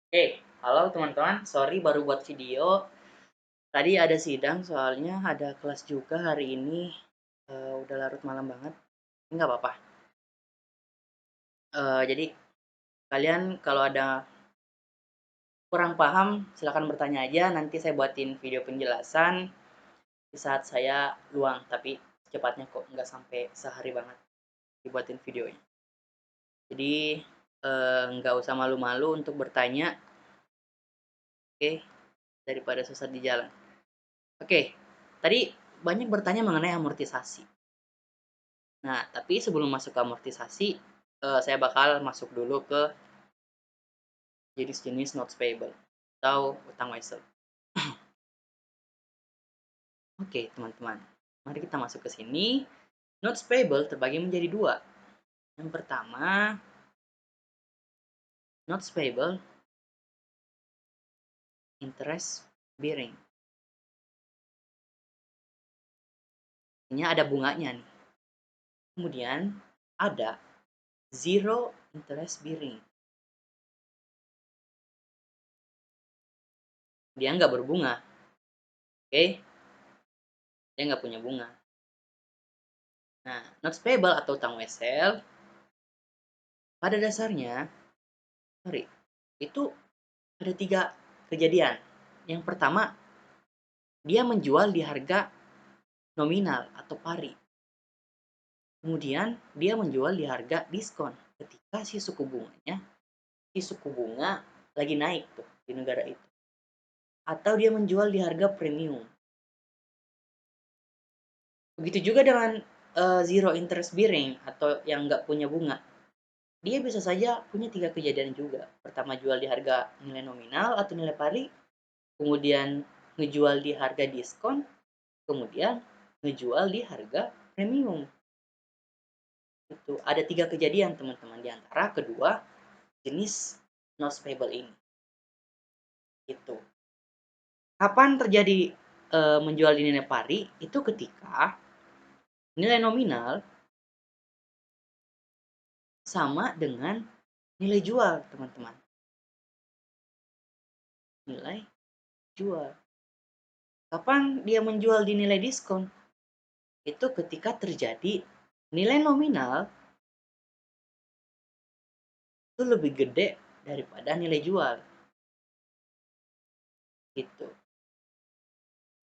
Halo teman-teman, sorry baru buat video. Tadi ada sidang soalnya ada kelas juga hari ini. Udah larut malam banget. Nggak apa-apa. Jadi kalian kalau ada kurang paham silahkan bertanya aja. Nanti saya buatin video penjelasan di saat saya luang. Tapi cepatnya kok nggak sampai sehari banget dibuatin videonya. Jadi nggak usah malu-malu untuk bertanya, oke? Daripada susah di jalan. Oke, tadi banyak bertanya mengenai amortisasi. Nah, tapi sebelum masuk ke amortisasi, saya bakal masuk dulu ke jenis-jenis notes payable atau utang wesel. Oke, teman-teman. Mari kita masuk ke sini. Notes payable terbagi menjadi dua. Yang pertama, notes payable interest bearing. Ini ada bunganya nih. Kemudian ada zero interest bearing. Dia nggak berbunga. Oke, dia nggak punya bunga. Nah, notes payable atau utang wesel pada dasarnya, sorry, itu ada tiga kejadian. Yang pertama, dia menjual di harga nominal atau pari. Kemudian dia menjual di harga diskon ketika si suku bunga lagi naik tuh di negara itu. Atau dia menjual di harga premium. Begitu juga dengan zero interest bearing atau yang nggak punya bunga. Dia bisa saja punya tiga kejadian juga. Pertama jual di harga nilai nominal atau nilai pari, kemudian ngejual di harga diskon, kemudian ngejual di harga premium. Itu ada tiga kejadian teman-teman di antara kedua jenis notes payable ini. Itu. Kapan terjadi menjual di nilai pari? Itu ketika nilai nominal sama dengan nilai jual, teman-teman. Nilai jual. Kapan dia menjual di nilai diskon? Itu ketika terjadi nilai nominal itu lebih gede daripada nilai jual. Gitu.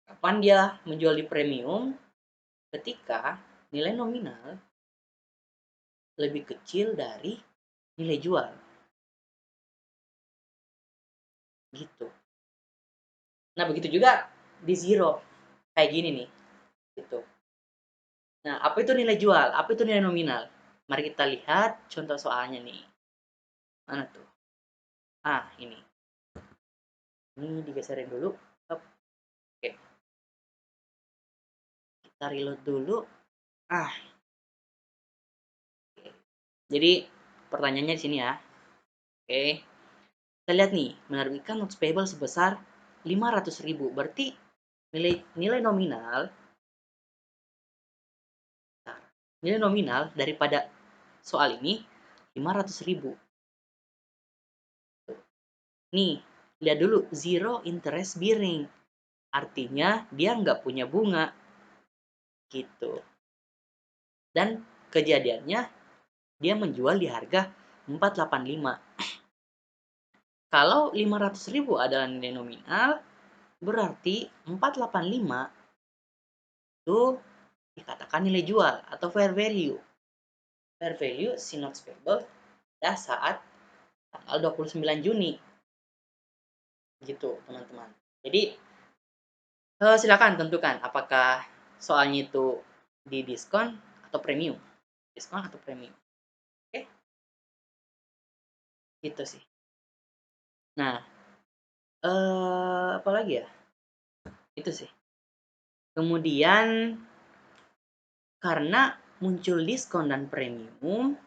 Kapan dia menjual di premium? Ketika nilai nominal lebih kecil dari nilai jual. Gitu. Nah, begitu juga di zero. Kayak gini nih. Gitu. Nah, apa itu nilai jual? Apa itu nilai nominal? Mari kita lihat contoh soalnya nih. Mana tuh? Ini. Ini digeserin dulu. Oke. Kita reload dulu. Ah. Oke. Jadi pertanyaannya di sini ya. Oke. Kita lihat nih, menerbitkan notes payable sebesar 500.000. Berarti nilai nominal nilai nominal daripada soal ini 500.000. Nih, lihat dulu zero interest bearing. Artinya dia nggak punya bunga. Gitu. Dan kejadiannya dia menjual di harga 485. Kalau 500.000 adalah nilai nominal, berarti 485 itu dikatakan nilai jual atau fair value. Fair value si notes payable pada saat tanggal 29 Juni. Gitu, teman-teman. Jadi, silakan tentukan apakah soalnya itu di diskon atau premium. Diskon atau premium. Oke, gitu sih. Nah, apa lagi ya? Itu sih. Kemudian karena muncul diskon dan premium,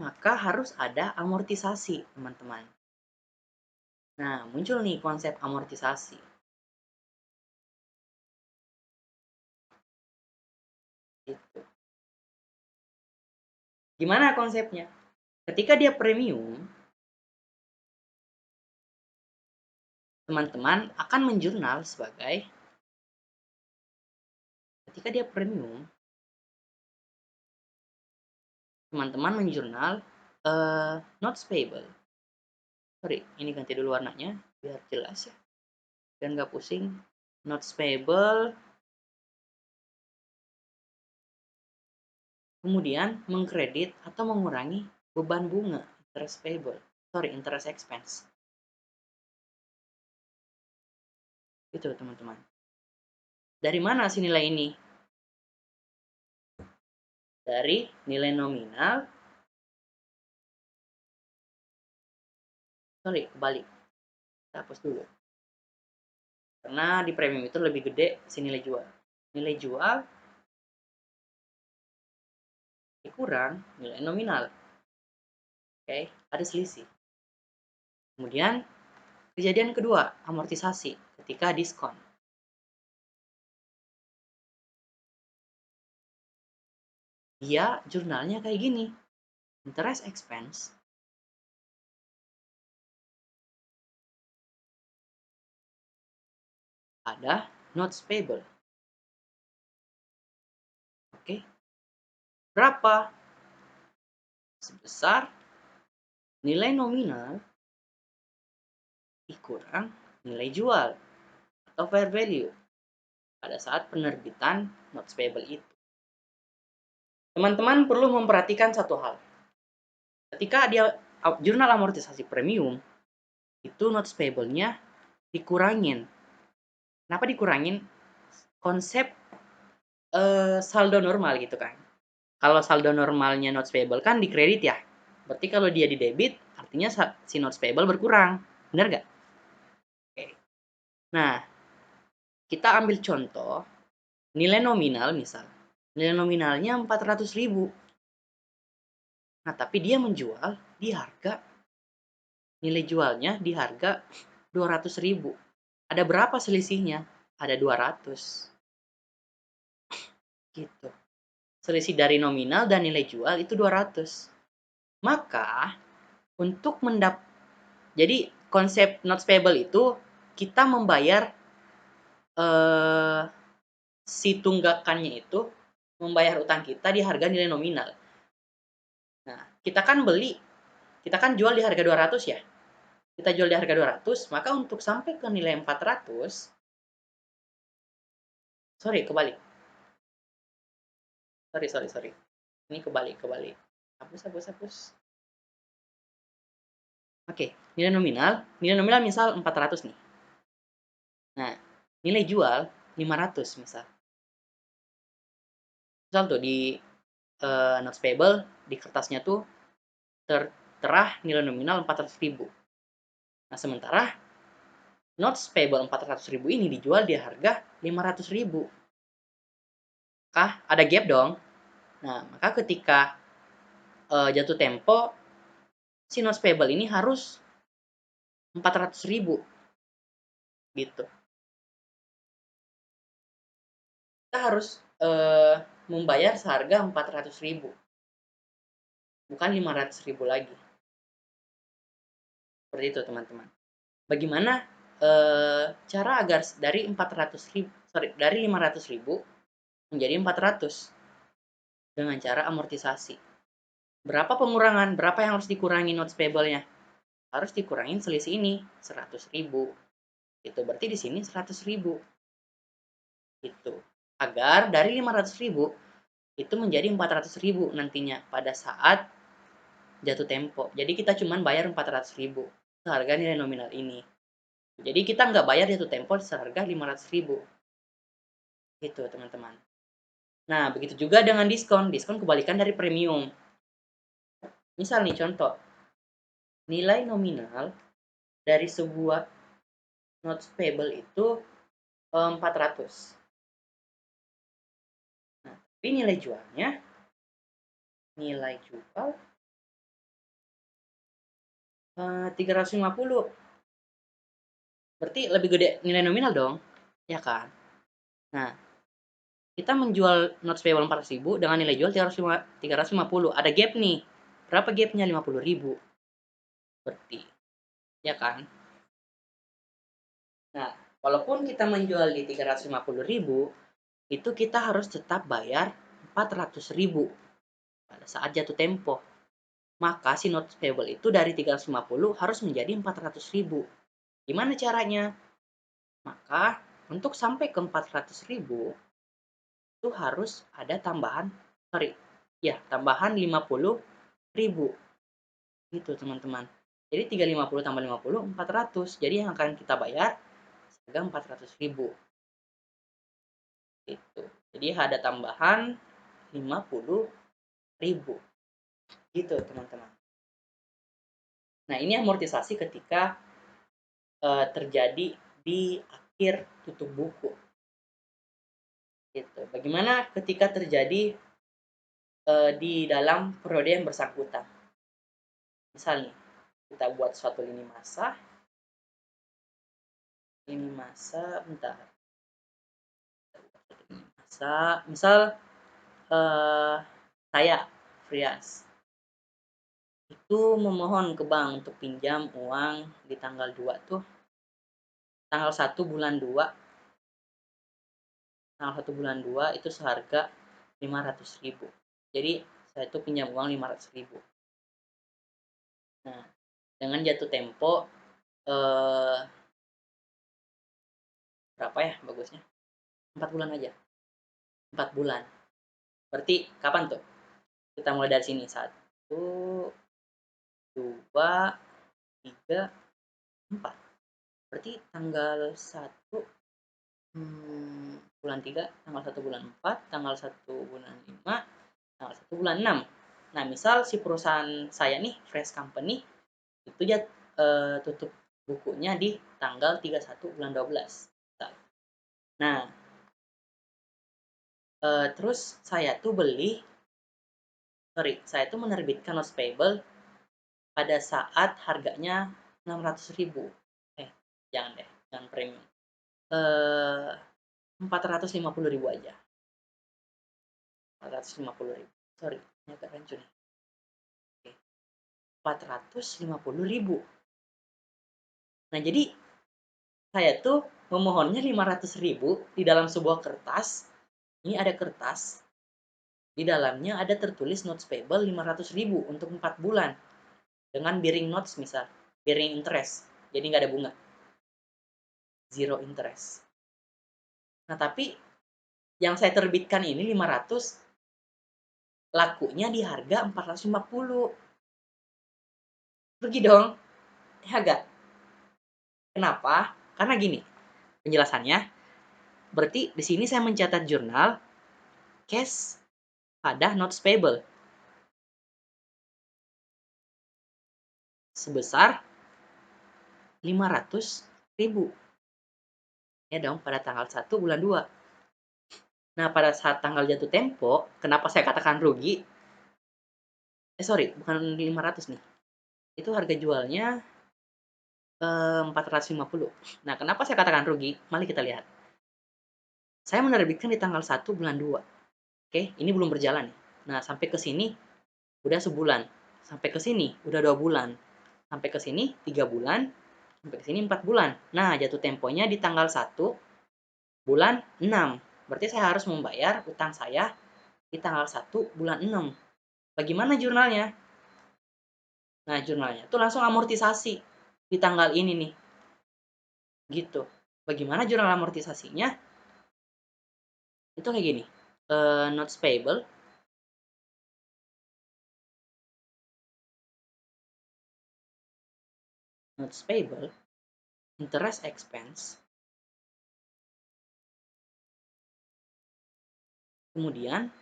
maka harus ada amortisasi, teman-teman. Nah, muncul nih konsep amortisasi. Gitu. Gimana konsepnya? Ketika dia premium, teman-teman akan menjurnal sebagai ketika dia premium, teman-teman menjurnal notes payable. Sorry, ini ganti dulu warnanya biar jelas ya, dan nggak pusing. Notes payable, kemudian mengkredit atau mengurangi beban bunga interest payable, interest expense. Itu teman-teman. Dari mana sih nilai ini? Dari nilai nominal. Kebalik. Kita hapus dulu. Karena di premium itu lebih gede si nilai jual. Nilai jual dikurang nilai nominal. Oke, ada selisih. Kemudian kejadian kedua, amortisasi ketika diskon. Dia jurnalnya kayak gini. Interest expense ada notes payable. Oke. Berapa? Sebesar nilai nominal dikurang nilai jual atau fair value pada saat penerbitan notes payable itu. Teman-teman perlu memperhatikan satu hal. Ketika dia jurnal amortisasi premium, itu notes payable-nya dikurangin. Kenapa dikurangin? Konsep saldo normal gitu kan. Kalau saldo normalnya notes payable kan di kredit ya. Berarti kalau dia di debit, artinya si notes payable berkurang. Benar nggak? Oke. Nah, kita ambil contoh nilai nominal misal. Nilai nominalnya 400.000. Nah, tapi dia menjual di harga nilai jualnya di harga 200.000. Ada berapa selisihnya? Ada 200. Gitu. Selisih dari nominal dan nilai jual itu 200. Maka untuk jadi konsep notes payable itu kita membayar si tunggakannya itu membayar utang kita di harga nilai nominal. Nah, kita kan jual di harga 200 ya. Kita jual di harga 200, maka untuk sampai ke nilai 400, kebalik. Sorry. Ini kebalik. Hapus. Oke, nilai nominal misal 400 nih. Nah, nilai jual 500 misal. Misal tuh di notes payable di kertasnya tuh tertera nilai nominal 400.000. Nah, sementara notes payable 400.000 ini dijual di harga 500.000. Ada gap dong. Nah, maka ketika jatuh tempo, si notes payable ini harus 400.000 gitu. Kita harus membayar seharga 400.000, bukan 500.000 lagi. Seperti itu teman-teman. Bagaimana cara agar dari 500.000 menjadi 400 dengan cara amortisasi. Berapa pengurangan? Berapa yang harus dikurangi notes payable-nya? Harus dikurangin selisih ini 100.000. Itu berarti di sini 100.000. Itu agar dari 500.000 itu menjadi 400.000 nantinya pada saat jatuh tempo. Jadi kita cuma bayar 400.000 seharga nilai nominal ini. Jadi kita nggak bayar jatuh tempo seharga 500.000. Gitu teman-teman. Nah, begitu juga dengan diskon. Diskon kebalikan dari premium. Misal nih contoh, nilai nominal dari sebuah notes payable itu 400. Nah, tapi nilai jual 350. Berarti lebih gede nilai nominal dong, ya kan? Nah, kita menjual notes payable 400.000 dengan nilai jual 350. Ada gap nih. Berapa gapnya? 50.000. Berarti, ya kan? Nah, walaupun kita menjual di 350.000, itu kita harus tetap bayar 400.000 pada saat jatuh tempo. Maka si notes payable itu dari 350 harus menjadi 400.000. Gimana caranya? Maka untuk sampai ke 400.000 itu harus ada tambahan, tambahan 50.000. Gitu teman-teman. Jadi 350 tambah 50, 400. Jadi yang akan kita bayar seharga 400.000. Gitu. Jadi ada tambahan 50.000. Gitu teman-teman. Nah, ini amortisasi ketika terjadi di akhir tutup buku. Gitu. Bagaimana ketika terjadi di dalam periode yang bersangkutan? Misalnya, kita buat suatu lini masa. Bentar. Misal saya, Frias, itu memohon ke bank untuk pinjam uang di tanggal 2 tuh, tanggal 1 bulan 2, itu seharga 500.000. Jadi saya itu pinjam uang 500.000. Nah, dengan jatuh tempo berapa ya bagusnya? 4 bulan aja. 4 bulan. Berarti kapan tuh? Kita mulai dari sini. 1, 2, 3, 4. Berarti tanggal 1 bulan 3, tanggal 1 bulan 4, tanggal 1 bulan 5, tanggal 1 bulan 6. Nah, misal si perusahaan saya nih, Fresh Company, itu ya tutup bukunya di tanggal 31 bulan 12. Nah, terus saya tuh menerbitkan notes payable pada saat harganya 600.000. Jangan deh, jangan premium. 450.000 aja. 450.000. Sorry, ini agak rancu nih. Oke. 450.000. Nah, jadi saya tuh memohonnya 500.000 di dalam sebuah kertas. Ini ada kertas. Di dalamnya ada tertulis notes payable 500.000 untuk 4 bulan. Dengan bearing notes misal. Bearing interest. Jadi nggak ada bunga. Zero interest. Nah, tapi yang saya terbitkan ini 500, lakunya di harga 450. Rugi dong. Ya agak. Kenapa? Karena gini, penjelasannya. Berarti di sini saya mencatat jurnal cash pada notes payable sebesar 500.000. Ya dong, pada tanggal 1 bulan 2. Nah, pada saat tanggal jatuh tempo, kenapa saya katakan rugi? Sorry, bukan 500 nih. Itu harga jualnya 450. Nah, kenapa saya katakan rugi? Mari kita lihat. Saya menerbitkan di tanggal 1 bulan 2. Oke, ini belum berjalan nih. Nah, sampai ke sini udah sebulan. Sampai ke sini udah 2 bulan. Sampai ke sini 3 bulan. Sampai ke sini 4 bulan. Nah, jatuh temponya di tanggal 1 bulan 6. Berarti saya harus membayar utang saya di tanggal 1 bulan 6. Bagaimana jurnalnya? Nah, jurnalnya itu langsung amortisasi di tanggal ini nih. Gitu. Bagaimana jurnal amortisasinya? Itu kayak gini. Notes payable. Notes payable. Interest expense. Kemudian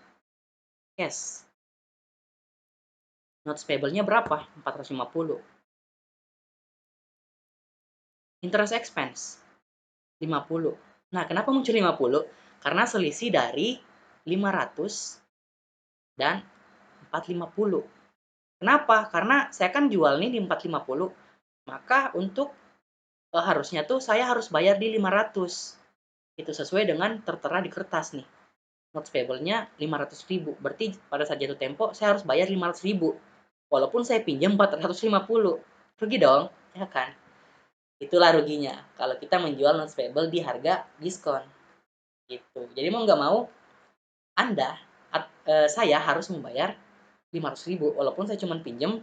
cash. Notes payable-nya berapa? 450. Interest expense 50. Nah, kenapa muncul 50? Karena selisih dari 500 dan 450. Kenapa? Karena saya kan jual nih di 450. Maka untuk harusnya tuh saya harus bayar di 500. Itu sesuai dengan tertera di kertas nih. Notes payable-nya 500.000. Berarti pada saat jatuh tempo saya harus bayar 500.000. Walaupun saya pinjam 450, rugi dong, ya kan? Itulah ruginya kalau kita menjual notes payable di harga diskon, gitu. Jadi mau nggak mau, Anda, saya harus membayar 500.000 walaupun saya cuma pinjam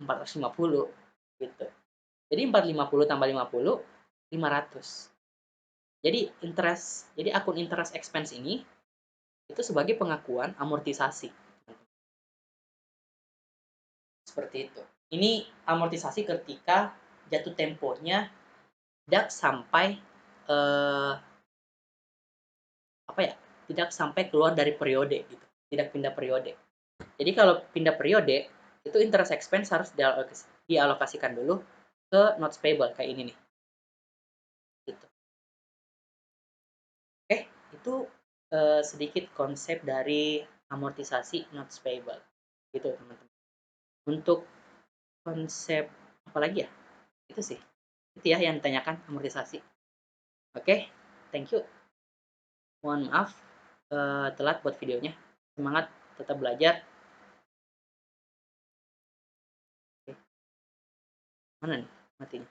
450, gitu. Jadi 450 tambah 50, 500. Jadi akun interest expense ini itu sebagai pengakuan amortisasi. Seperti itu. Ini amortisasi ketika jatuh temponya tidak sampai eh, apa ya? Tidak sampai keluar dari periode gitu. Tidak pindah periode. Jadi kalau pindah periode itu interest expense harus dialokasikan dulu ke notes payable kayak ini nih. Gitu. Oke, itu sedikit konsep dari amortisasi notes payable. Gitu, teman-teman. Untuk konsep apa lagi ya? Itu sih. Itu ya yang ditanyakan amortisasi. Oke, thank you. Mohon maaf telat buat videonya. Semangat tetap belajar. Oke. Mana nih matinya?